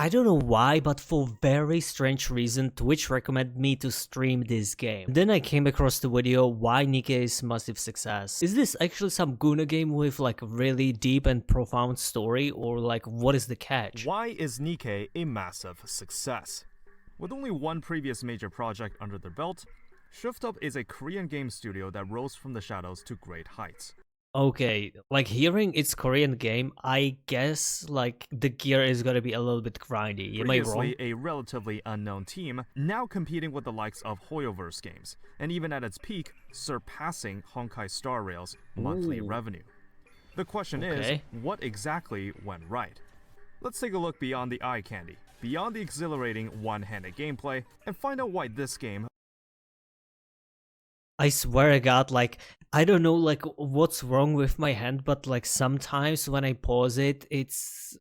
I don't know why, but for very strange reason, Twitch recommended me to stream this game. Then I came across the video why Nikke is massive success. Is this actually some Guna game with like a really deep and profound story, or like what is the catch? Why is Nikke a massive success? With only one previous major project under their belt, Shift Up is a Korean game studio that rose from the shadows to great heights. Okay, like hearing it's Korean game, I guess like the gear is gonna be a little bit grindy. Am I wrong? Previously a relatively unknown team, now competing with the likes of Hoyoverse games, and even at its peak, surpassing Honkai Star Rail's monthly revenue. The question is, what exactly went right? Let's take a look beyond the eye candy, beyond the exhilarating one-handed gameplay, and find out why this game. I swear to God, like, I don't know, like, what's wrong with my hand, but, like, sometimes when I pause it, it's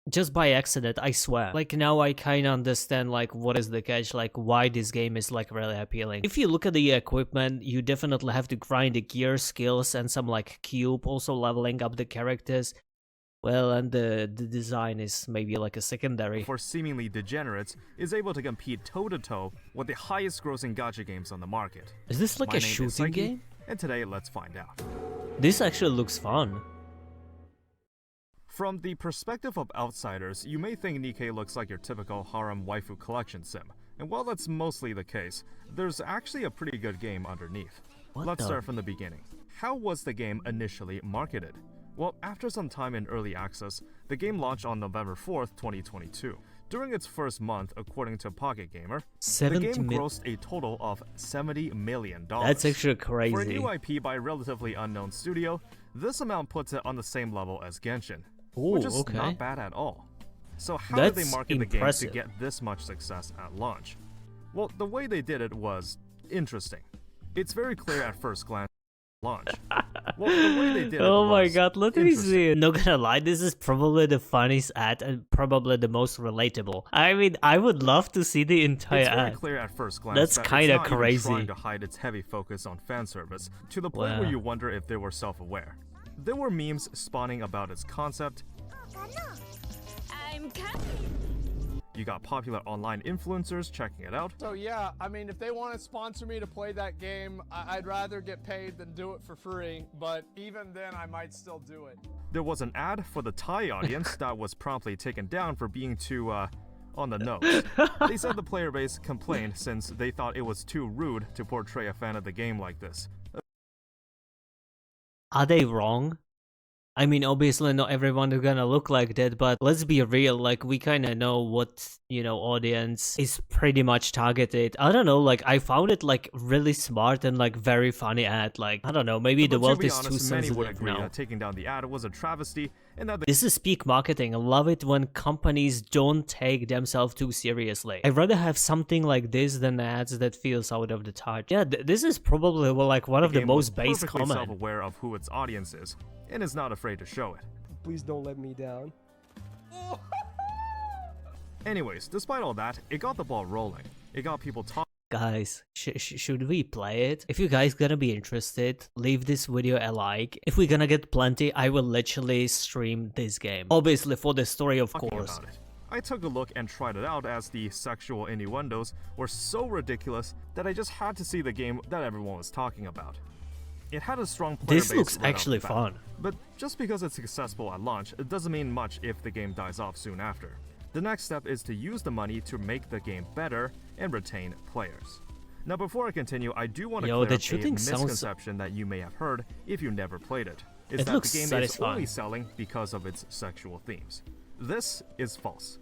just by accident, I swear. Like, now I kinda understand, like, what is the catch, like, why this game is, like, really appealing. If you look at the equipment, you definitely have to grind the gear, skills, and some, like, cube, also leveling up the characters. Well, and the design is maybe like a secondary. For seemingly degenerates, is able to compete toe-to-toe with the highest grossing gacha games on the market. Is this like a shooting game? And today, let's find out. This actually looks fun. From the perspective of outsiders, you may think Nikke looks like your typical harem waifu collection sim. And while that's mostly the case, there's actually a pretty good game underneath. Let's start from the beginning. How was the game initially marketed? Well, after some time in early access, the game launched on November 4th, 2022. During its first month, according to Pocket Gamer, the game grossed a total of $70 million. That's actually crazy. For a new IP by a relatively unknown studio, this amount puts it on the same level as Genshin, which is not bad at all. So how did they market the game to get this much success at launch? Well, the way they did it was interesting. It's very clear at first glance. Launch. Well, the way they did it oh my god, let me see it. Not gonna lie, this is probably the funniest ad and probably the most relatable. I mean, I would love to see the entire ad. It's very clear at first glance. That's kind of crazy. It's not even trying to hide its heavy focus on fan service, to the point where you wonder if they were self-aware. There were memes spawning about its concept. I'm coming. You got popular online influencers checking it out. So yeah, I mean, if they want to sponsor me to play that game, I'd rather get paid than do it for free, but even then I might still do it. There was an ad for the Thai audience that was promptly taken down for being too, on the nose. They said the player base complained since they thought it was too rude to portray a fan of the game like this. Are they wrong? I mean, obviously not everyone is gonna look like that, but let's be real, like, we kinda know what, you know, audience is pretty much targeted. I don't know, like, I found it, like, really smart and, like, very funny ad, like, I don't know, maybe the world is too sensitive now. Taking down the ad was a travesty, and that this is peak marketing. I love it when companies don't take themselves too seriously. I'd rather have something like this than ads that feels out of the touch. Yeah, this is probably, well, like, one of the most base comments. Self-aware of who its audience is, and is not afraid to show it. Please don't let me down. Anyways, despite all that, it got the ball rolling. It got people talking. Guys, should we play it? If you guys gonna be interested, leave this video a like. If we're gonna get plenty, I will literally stream this game. Obviously for the story, of course. I took a look and tried it out, as the sexual innuendos were so ridiculous that I just had to see the game that everyone was talking about. It had a strong player base. This looks actually fun. But just because it's successful at launch, it doesn't mean much if the game dies off soon after. The next step is to use the money to make the game better and retain players. Now before I continue, I do want to clear up a misconception that you may have heard if you never played it. Is that the game is only selling because of its sexual themes. This is false.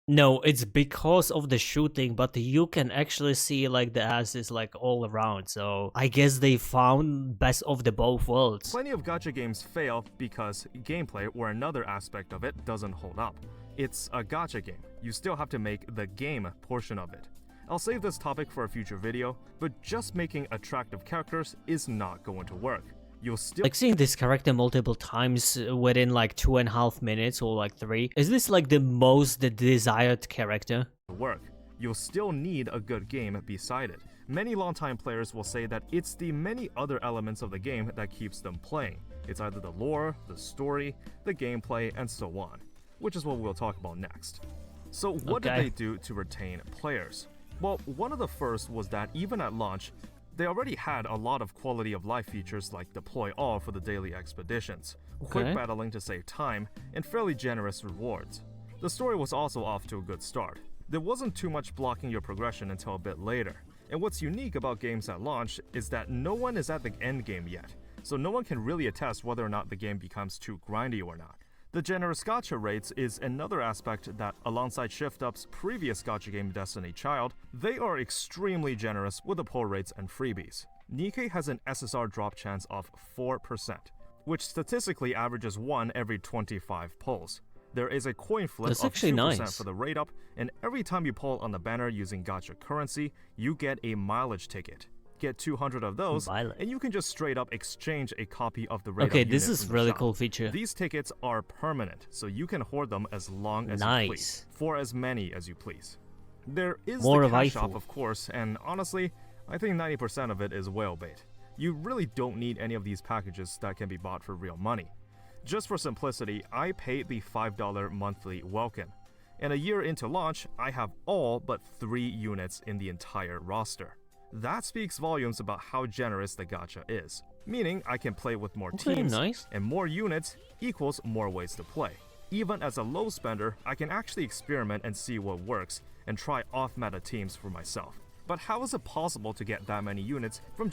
No, it's because of the shooting, but you can actually see like the asses like all around, so I guess they found best of the both worlds. Plenty of gacha games fail because gameplay or another aspect of it doesn't hold up. It's a gacha game. You still have to make the game portion of it. I'll save this topic for a future video, but just making attractive characters is not going to work. You'll still like seeing this character multiple times within like 2.5 minutes or like 3. Is this like the most desired character? Work. You'll still need a good game beside it. Many longtime players will say that it's the many other elements of the game that keeps them playing. It's either the lore, the story, the gameplay, and so on. which is what we'll talk about next. So what did they do to retain players? Well, one of the first was that even at launch, they already had a lot of quality of life features like deploy all for the daily expeditions, quick battling to save time, and fairly generous rewards. The story was also off to a good start. There wasn't too much blocking your progression until a bit later. And what's unique about games at launch is that no one is at the end game yet, so no one can really attest whether or not the game becomes too grindy or not. The generous gacha rates is another aspect that, alongside ShiftUp's previous gacha game Destiny Child, they are extremely generous with the pull rates and freebies. Nikke has an SSR drop chance of 4%, which statistically averages 1 every 25 pulls. There is a coin flip of 2% for the rate up, and every time you pull on the banner using gacha currency, you get a mileage ticket. Get 200 of those, and you can just straight up exchange a copy of the rate up unit. Okay, this is really cool feature. These tickets are permanent, so you can hoard them as long as you please, for as many as you please. There is the cash shop, of course, and honestly, I think 90% of it is whale bait. You really don't need any of these packages that can be bought for real money. Just for simplicity, I paid the $5 monthly welcome, and a year into launch, I have all but 3 units in the entire roster. That speaks volumes about how generous the gacha is, meaning I can play with more teams, and more units equals more ways to play. Even as a low spender, I can actually experiment and see what works, and try off-meta teams for myself. But how is it possible to get that many units from...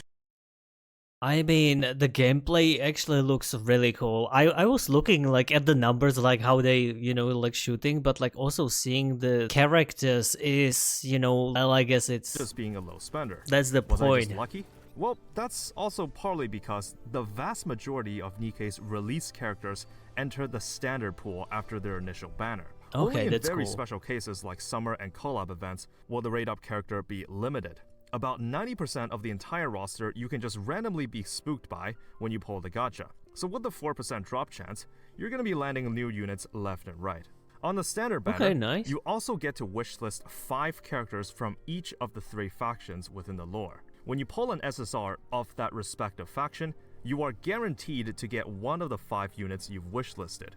I mean, the gameplay actually looks really cool. I was looking like at the numbers, like how they, you know, like shooting, but like also seeing the characters is, you know, well, I guess it's just being a low spender. That's the point. Was I just lucky? Well, that's also partly because the vast majority of Nikke's release characters enter the standard pool after their initial banner. Okay, Only in very special cases like summer and collab events will the rate up character be limited. About 90% of the entire roster you can just randomly be spooked by when you pull the gacha. So with the 4% drop chance, you're going to be landing new units left and right. On the standard banner, you also get to wishlist 5 characters from each of the 3 factions within the lore. When you pull an SSR of that respective faction, you are guaranteed to get one of the 5 units you've wishlisted.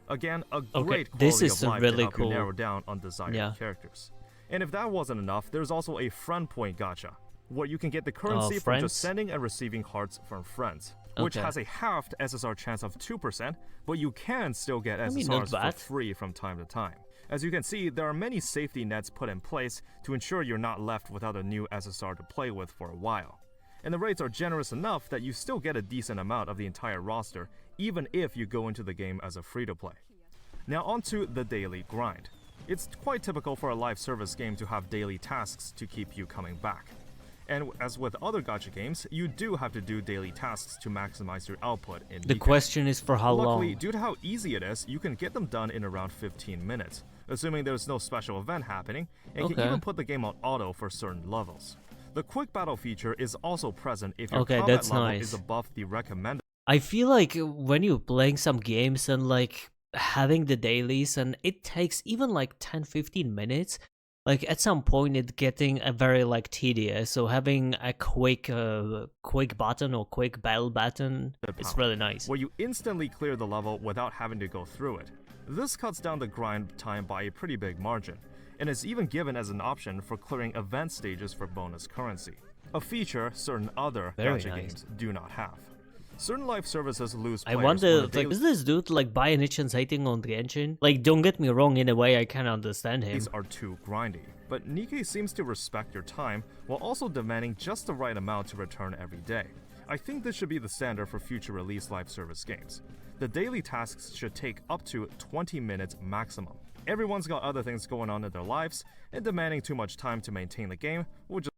Again, a great quality of life to help you narrow down undesired characters. And if that wasn't enough, there's also a friend point gacha, where you can get the currency from just sending and receiving hearts from friends, which has a halved SSR chance of 2%, but you can still get SSRs for free from time to time. As you can see, there are many safety nets put in place to ensure you're not left without a new SSR to play with for a while. And the rates are generous enough that you still get a decent amount of the entire roster, even if you go into the game as a free-to-play. Now onto the daily grind. It's quite typical for a live service game to have daily tasks to keep you coming back. And as with other gacha games, you do have to do daily tasks to maximize your output in Nikke. The question is for how long? Luckily, due to how easy it is, you can get them done in around 15 minutes, assuming there's no special event happening, and can even put the game on auto for certain levels. The quick battle feature is also present if your combat level is above the recommended. I feel like when you're playing some games and like having the dailies and it takes even like 10-15 minutes, like at some point it's getting a very like tedious, so having a quick button or quick battle button is really nice, where you instantly clear the level without having to go through it. This cuts down the grind time by a pretty big margin, and is even given as an option for clearing event stages for bonus currency, a feature certain other gacha games do not have. Certain live services lose players. I wonder, like, is this dude like by any chance hating on the engine? Like, don't get me wrong, in a way I can understand him. These are too grindy, but Nikke seems to respect your time while also demanding just the right amount to return every day. I think this should be the standard for future release live service games. The daily tasks should take up to 20 minutes maximum. Everyone's got other things going on in their lives, and demanding too much time to maintain the game will just...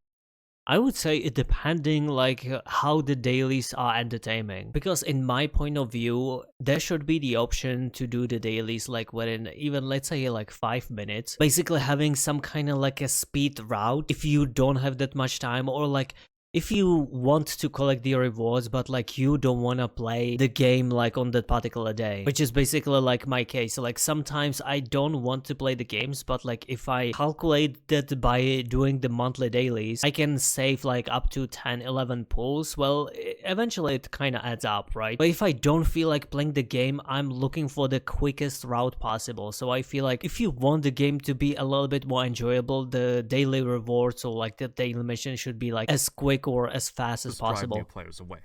I would say it depending like how the dailies are entertaining, because in my point of view there should be the option to do the dailies like within even, let's say, like 5 minutes, basically having some kind of like a speed route if you don't have that much time, or like if you want to collect the rewards, but like you don't want to play the game like on that particular day, which is basically like my case. Like sometimes I don't want to play the games, but like if I calculate that by doing the monthly dailies, I can save like up to 10-11 pulls. Well, eventually it kind of adds up, right? But if I don't feel like playing the game, I'm looking for the quickest route possible. So I feel like if you want the game to be a little bit more enjoyable, the daily rewards or like the daily mission should be like as quick or as fast as possible. Drive new players away.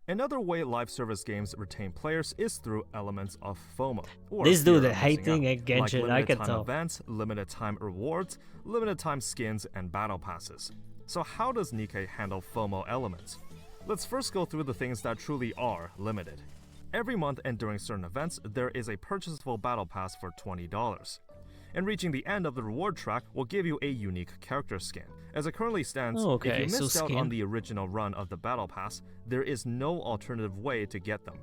Another way live service games retain players is through elements of FOMO. Or This dude fear of missing hating out, at Genshin, like I can limited time tell. events, limited time rewards, limited time skins, and battle passes. So how does Nikke handle FOMO elements? Let's first go through the things that truly are limited. Every month and during certain events, there is a purchasable battle pass for $20. And reaching the end of the reward track will give you a unique character skin. As it currently stands, if you missed out on the original run of the battle pass, there is no alternative way to get them.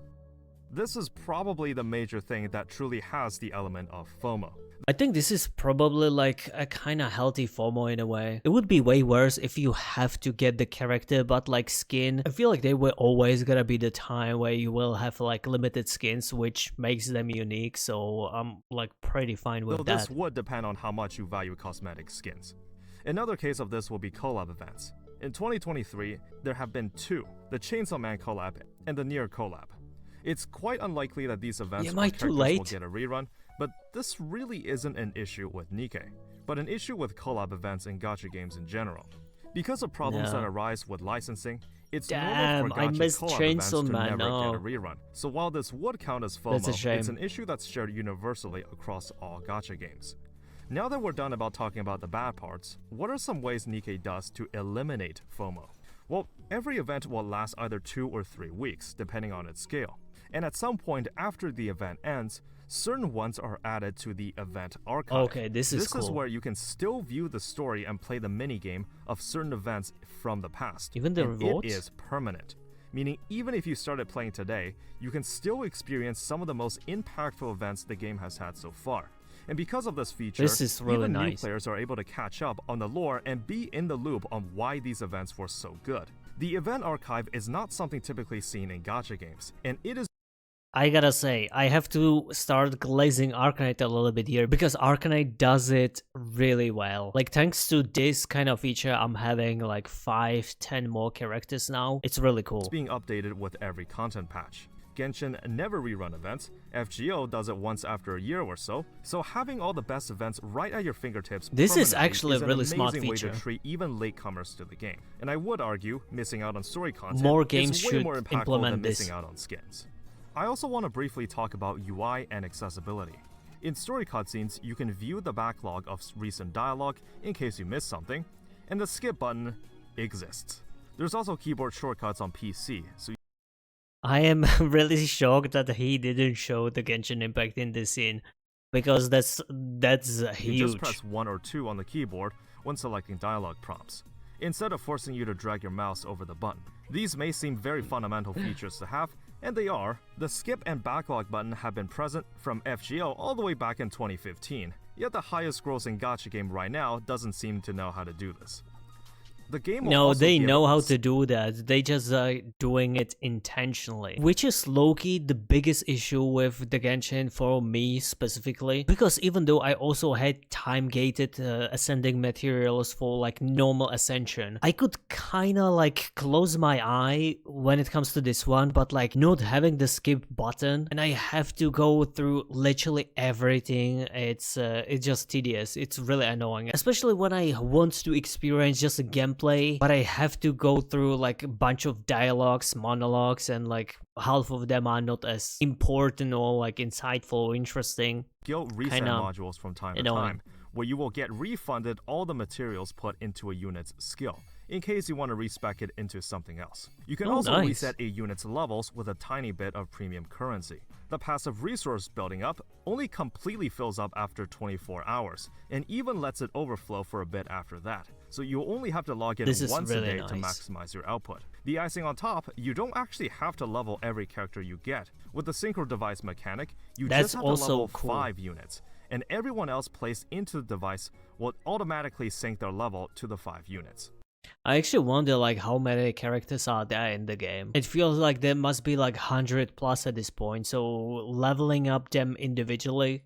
This is probably the major thing that truly has the element of FOMO. I think this is probably like a kind of healthy FOMO in a way. It would be way worse if you have to get the character but like skin. I feel like they were always gonna be the time where you will have like limited skins, which makes them unique, so I'm like pretty fine with Though that. this would depend on how much you value cosmetic skins. Another case of this will be collab events. In 2023, there have been two, the Chainsaw Man collab and the Nier collab. It's quite unlikely that these events or characters will get a rerun, but this really isn't an issue with Nikke, but an issue with collab events and gacha games in general. Because of problems that arise with licensing, it's normal for gacha collab events to never get a rerun. So while this would count as FOMO, it's an issue that's shared universally across all gacha games. Now that we're done about talking about the bad parts, what are some ways Nikke does to eliminate FOMO? Well, every event will last either 2 or 3 weeks, depending on its scale. And at some point after the event ends, certain ones are added to the event archive. Okay, this is cool. This is where you can still view the story and play the minigame of certain events from the past. Even the rewards? It is permanent. Meaning even if you started playing today, you can still experience some of the most impactful events the game has had so far. And because of this feature, even new players are able to catch up on the lore and be in the loop on why these events were so good. The event archive is not something typically seen in gacha games, and it is I gotta say, I have to start glazing Arcanite a little bit here, because Arcanite does it really well. Like, thanks to this kind of feature, I'm having like 5-10 more characters now. It's really cool. It's being updated with every content patch. Genshin never rerun events, FGO does it once after a year or so, so having all the best events right at your fingertips this is actually a really smart feature. Way to treat even latecomers to the game. And I would argue, missing out on story content more games is way should more impactful implement than this. missing out on skins. I also want to briefly talk about UI and accessibility. In story cutscenes, you can view the backlog of recent dialogue in case you missed something, and the skip button exists. There's also keyboard shortcuts on PC, so I am really shocked that he didn't show the Genshin Impact in this scene, because that's huge. You just press 1 or 2 on the keyboard when selecting dialogue prompts, instead of forcing you to drag your mouse over the button. These may seem very fundamental features to have, and they are. The skip and backlog button have been present from FGO all the way back in 2015, yet the highest grossing gacha game right now doesn't seem to know how to do this. The game no, they know how to do that. They just doing it intentionally, which is low-key the biggest issue with the Genshin for me specifically. Because even though I also had time-gated ascending materials for like normal ascension, I could kind of like close my eye when it comes to this one, but like not having the skip button, and I have to go through literally everything. It's just tedious. It's really annoying, especially when I want to experience just a gameplay, but I have to go through like a bunch of dialogues, monologues, and like half of them are not as important or like insightful or interesting. Guild reset modules from time to time, where you will get refunded all the materials put into a unit's skill, in case you want to respec it into something else. You can also reset a unit's levels with a tiny bit of premium currency. The passive resource building up only completely fills up after 24 hours, and even lets it overflow for a bit after that, so you only have to log in once a day to maximize your output. The icing on top, you don't actually have to level every character you get. With the synchro device mechanic, you just have to level 5 units, and everyone else placed into the device will automatically sync their level to the 5 units. I actually wonder like how many characters are there in the game. It feels like there must be like 100 plus at this point, so leveling up them individually.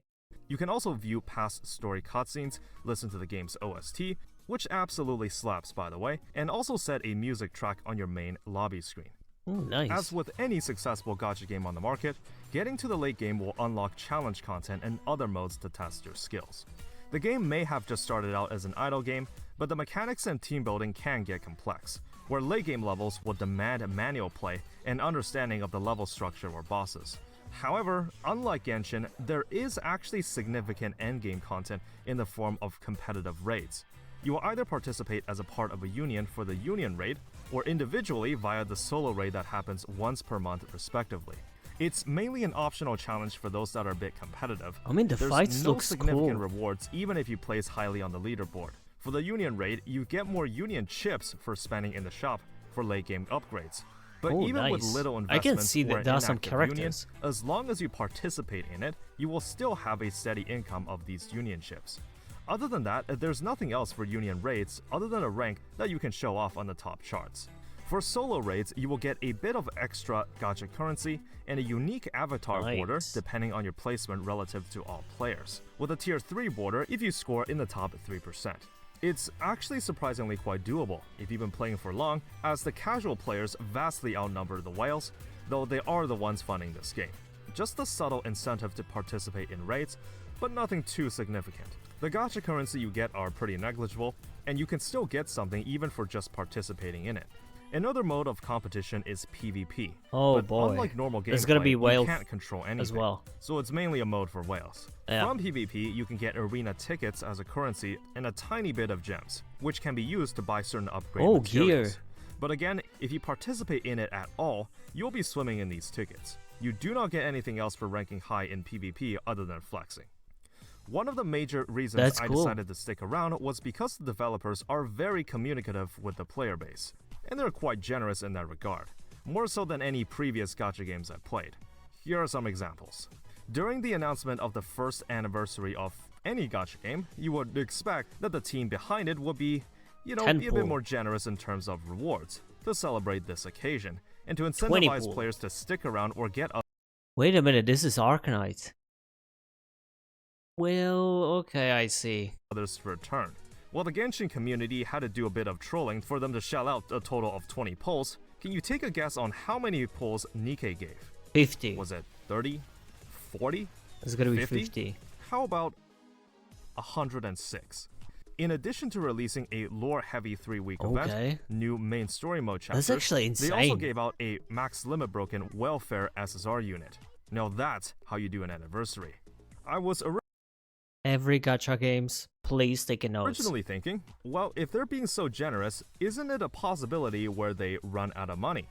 You can also view past story cutscenes, listen to the game's OST, which absolutely slaps by the way, and also set a music track on your main lobby screen. Oh, nice. As with any successful gacha game on the market, getting to the late game will unlock challenge content and other modes to test your skills. The game may have just started out as an idle game, but the mechanics and team building can get complex, where late game levels will demand manual play and understanding of the level structure or bosses. However, unlike Genshin, there is actually significant endgame content in the form of competitive raids. You will either participate as a part of a union for the union raid, or individually via the solo raid that happens once per month respectively. It's mainly an optional challenge for those that are a bit competitive. I mean, the fights There's no look significant cool. rewards even if you place highly on the leaderboard. For the union raid, you get more union chips for spending in the shop for late game upgrades. But Oh, even with nice. little I can investments see that or an there are some inactive characters. union, as long as you participate in it, you will still have a steady income of these union chips. Other than that, there's nothing else for union raids other than a rank that you can show off on the top charts. For solo raids, you will get a bit of extra gacha currency and a unique avatar border Nice. depending on your placement relative to all players, with a tier 3 border if you score in the top 3%. It's actually surprisingly quite doable if you've been playing for long, as the casual players vastly outnumber the whales, though they are the ones funding this game. Just a subtle incentive to participate in raids, but nothing too significant. The gacha currency you get are pretty negligible, and you can still get something even for just participating in it. Another mode of competition is PvP. Oh but boy. unlike normal gameplay, There's gonna be whale you can't control anything, well. so it's mainly a mode for whales. Yeah. From PvP, you can get arena tickets as a currency and a tiny bit of gems, which can be used to buy certain upgrade Oh, materials. gear. But again, if you participate in it at all, you'll be swimming in these tickets. You do not get anything else for ranking high in PvP other than flexing. One of the major reasons That's I cool. decided to stick around was because the developers are very communicative with the player base, and they're quite generous in that regard, more so than any previous gacha games I've played. Here are some examples. During the announcement of the first anniversary of any gacha game, you would expect that the team behind it would be a bit Tenpool. more generous in terms of rewards to celebrate this occasion, and to 20 incentivize pool. players to stick around or get Wait a minute, this is Arcanite. Well, okay, I see. others to return. While the Genshin community had to do a bit of trolling for them to shell out a total of 20 pulls, can you take a guess on how many pulls Nikke gave? 50. Was it 30? 40? It's gonna be 50? 50. How about 106? In addition to releasing a lore-heavy 3-week Okay. event, new main story mode chapters, That's actually they also insane. gave out a max limit broken welfare SSR unit. Now that's how you do an anniversary. I was Every gacha games, please take a note. originally thinking, well, if they're being so generous, isn't it a possibility where they run out of money?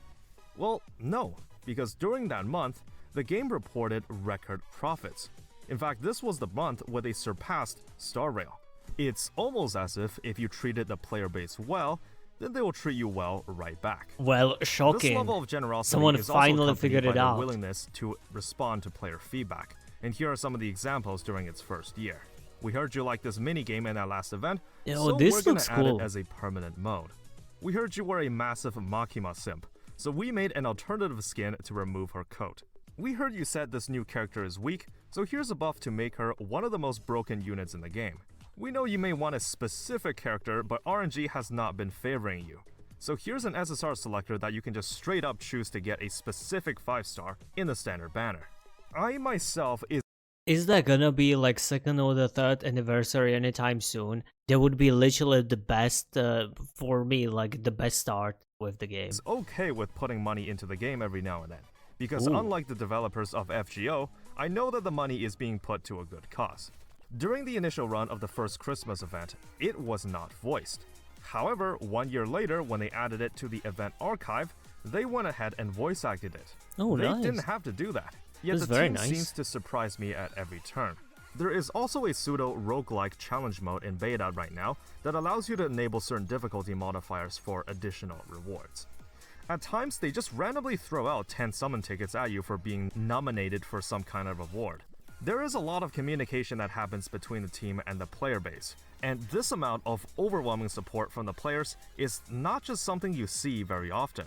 Well, no, because during that month, the game reported record profits. In fact, this was the month where they surpassed Star Rail. It's almost as if you treated the player base well, then they will treat you well right back. Well, This shocking. level of generosity Someone is finally also figured accompanied it by out. their willingness to respond to player feedback. And here are some of the examples during its first year. We heard you like this minigame in that last event, Yo, so this we're gonna looks add cool. it as a permanent mode. We heard you were a massive Makima simp, so we made an alternative skin to remove her coat. We heard you said this new character is weak, so here's a buff to make her one of the most broken units in the game. We know you may want a specific character, but RNG has not been favoring you. So here's an SSR selector that you can just straight up choose to get a specific 5-star in the standard banner. I myself Is there gonna be like second or the third anniversary anytime soon? That would be literally the best for me, like the best start with the game. is okay with putting money into the game every now and then, because Ooh. unlike the developers of FGO, I know that the money is being put to a good cause. During the initial run of the first Christmas event, it was not voiced. However, 1 year later, when they added it to the event archive, they went ahead and voice acted it. Oh, They nice. didn't have to do that, yet That's the very team nice. seems to surprise me at every turn. There is also a pseudo roguelike challenge mode in beta right now that allows you to enable certain difficulty modifiers for additional rewards. At times, they just randomly throw out 10 summon tickets at you for being nominated for some kind of reward. There is a lot of communication that happens between the team and the player base, and this amount of overwhelming support from the players is not just something you see very often.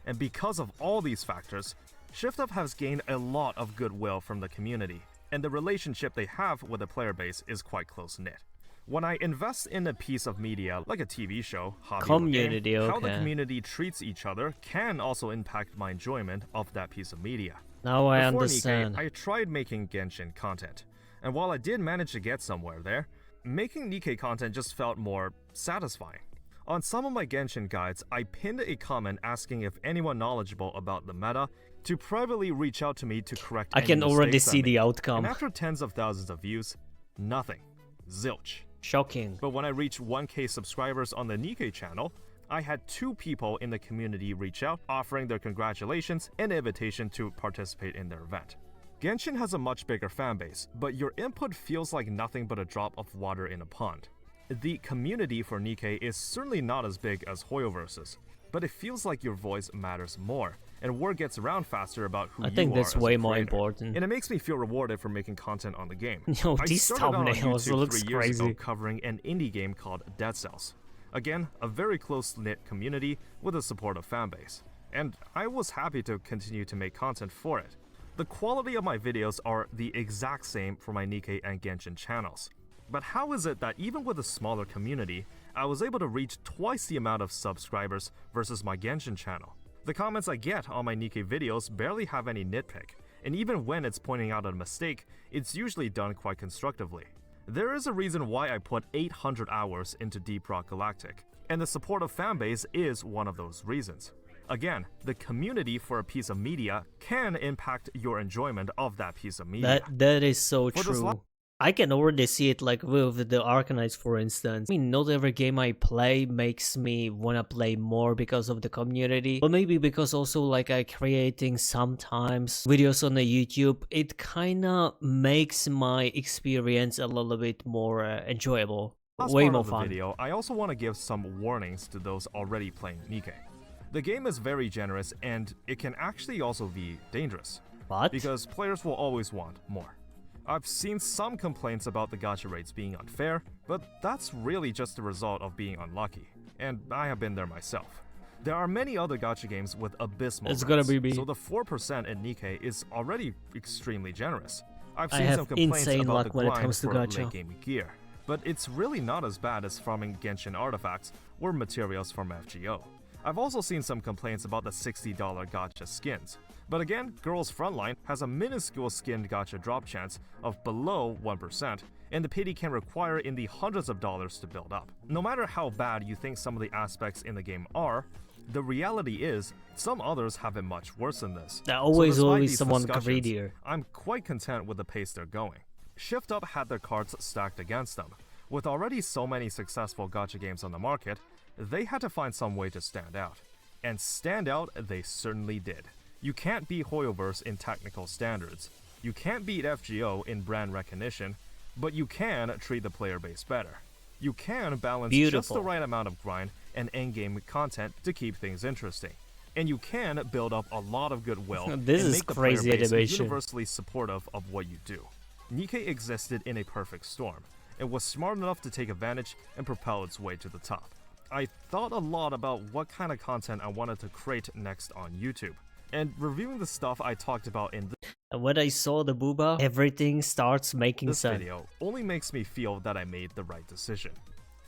And because of all these factors, ShiftUp has gained a lot of goodwill from the community, and the relationship they have with the player base is quite close-knit. When I invest in a piece of media like a TV show, hobby, Community, or game, how okay. the community treats each other can also impact my enjoyment of that piece of media. Now I Before understand. Nikke, I tried making Genshin content, and while I did manage to get somewhere there, making Nikke content just felt more satisfying. On some of my Genshin guides, I pinned a comment asking if anyone knowledgeable about the meta to privately reach out to me to correct I any can already mistakes I see the made. outcome. And after tens of thousands of views, nothing. Zilch. Shocking. But when I reached 1K subscribers on the Nikke channel, I had 2 people in the community reach out, offering their congratulations and invitation to participate in their event. Genshin has a much bigger fanbase, but your input feels like nothing but a drop of water in a pond. The community for Nikke is certainly not as big as Hoyoverse's, but it feels like your voice matters more, and word gets around faster about who you are. I think that's as a way more creator. important. And it makes me feel rewarded for making content on the game. Yo, I these started out on thumbnails YouTube looks 3 years crazy. ago covering an indie game called Dead Cells. Again, a very close-knit community with a supportive fanbase. And I was happy to continue to make content for it. The quality of my videos are the exact same for my Nikke and Genshin channels. But how is it that even with a smaller community, I was able to reach twice the amount of subscribers versus my Genshin channel? The comments I get on my Nikke videos barely have any nitpick, and even when it's pointing out a mistake, it's usually done quite constructively. There is a reason why I put 800 hours into Deep Rock Galactic, and the supportive fanbase is one of those reasons. Again, the community for a piece of media can impact your enjoyment of that piece of media. That is so For this true. I can already see it like with the Arcanites, for instance. I mean, not every game I play makes me wanna play more because of the community, but maybe because also like I creating sometimes videos on the YouTube, it kinda makes my experience a little bit more enjoyable, Last way part more of the fun. video, I also want to give some warnings to those already playing Nikke. The game is very generous and it can actually also be dangerous, What? because players will always want more. I've seen some complaints about the gacha rates being unfair, but that's really just the result of being unlucky, and I have been there myself. There are many other gacha games with abysmal It's gonna rates, be me. so the 4% in Nikke is already extremely generous. I've I seen have some complaints insane about luck the when it grind comes to for gacha. late game gear, but it's really not as bad as farming Genshin artifacts or materials from FGO. I've also seen some complaints about the $60 gacha skins. But again, Girls Frontline has a minuscule skinned gacha drop chance of below 1%, and the pity can require in the hundreds of dollars to build up. No matter how bad you think some of the aspects in the game are, the reality is, some others have it much worse than this. There's So despite always these someone discussions, greedier. I'm quite content with the pace they're going. ShiftUp had their cards stacked against them. With already so many successful gacha games on the market, they had to find some way to stand out. And stand out they certainly did. You can't beat Hoyoverse in technical standards. You can't beat FGO in brand recognition, but you can treat the player base better. You can balance just Beautiful. the right amount of grind and endgame content to keep things interesting. And you can build up a lot of goodwill This and is make the crazy player base animation. universally supportive of what you do. Nikke existed in a perfect storm. It was smart enough to take advantage and propel its way to the top. I thought a lot about what kind of content I wanted to create next on YouTube. And reviewing the stuff I talked about in And when I saw the booba, everything starts making this sense. video only makes me feel that I made the right decision.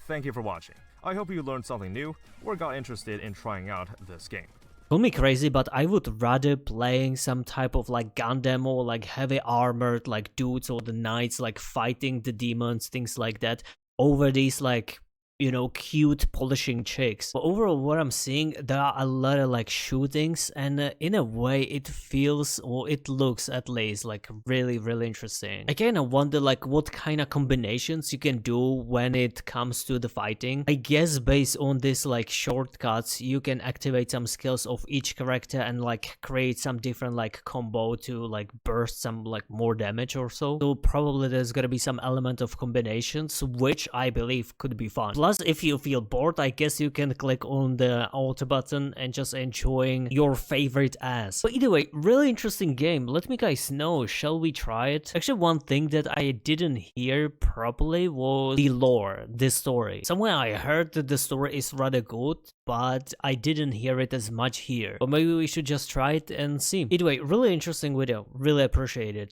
Thank you for watching. I hope you learned something new or got interested in trying out this game. Call me crazy, but I would rather playing some type of like Gundam or like heavy armored like dudes or the knights like fighting the demons, things like that, over these like, you know, cute polishing chicks. But overall, what I'm seeing, there are a lot of like shootings, and in a way it feels, or it looks at least, like really interesting. I kind of wonder like what kind of combinations you can do when it comes to the fighting. I guess based on this like shortcuts, you can activate some skills of each character and like create some different like combo to like burst some like more damage or so. So probably there's gonna be some element of combinations, which I believe could be fun. Plus Plus, if you feel bored, I guess you can click on the alt button and just enjoying your favorite ass. But either way, really interesting game. Let me guys know, shall we try it? Actually, one thing that I didn't hear properly was the lore, the story. Somewhere I heard that the story is rather good, but I didn't hear it as much here. But maybe we should just try it and see. Either way, really interesting video. Really appreciate it.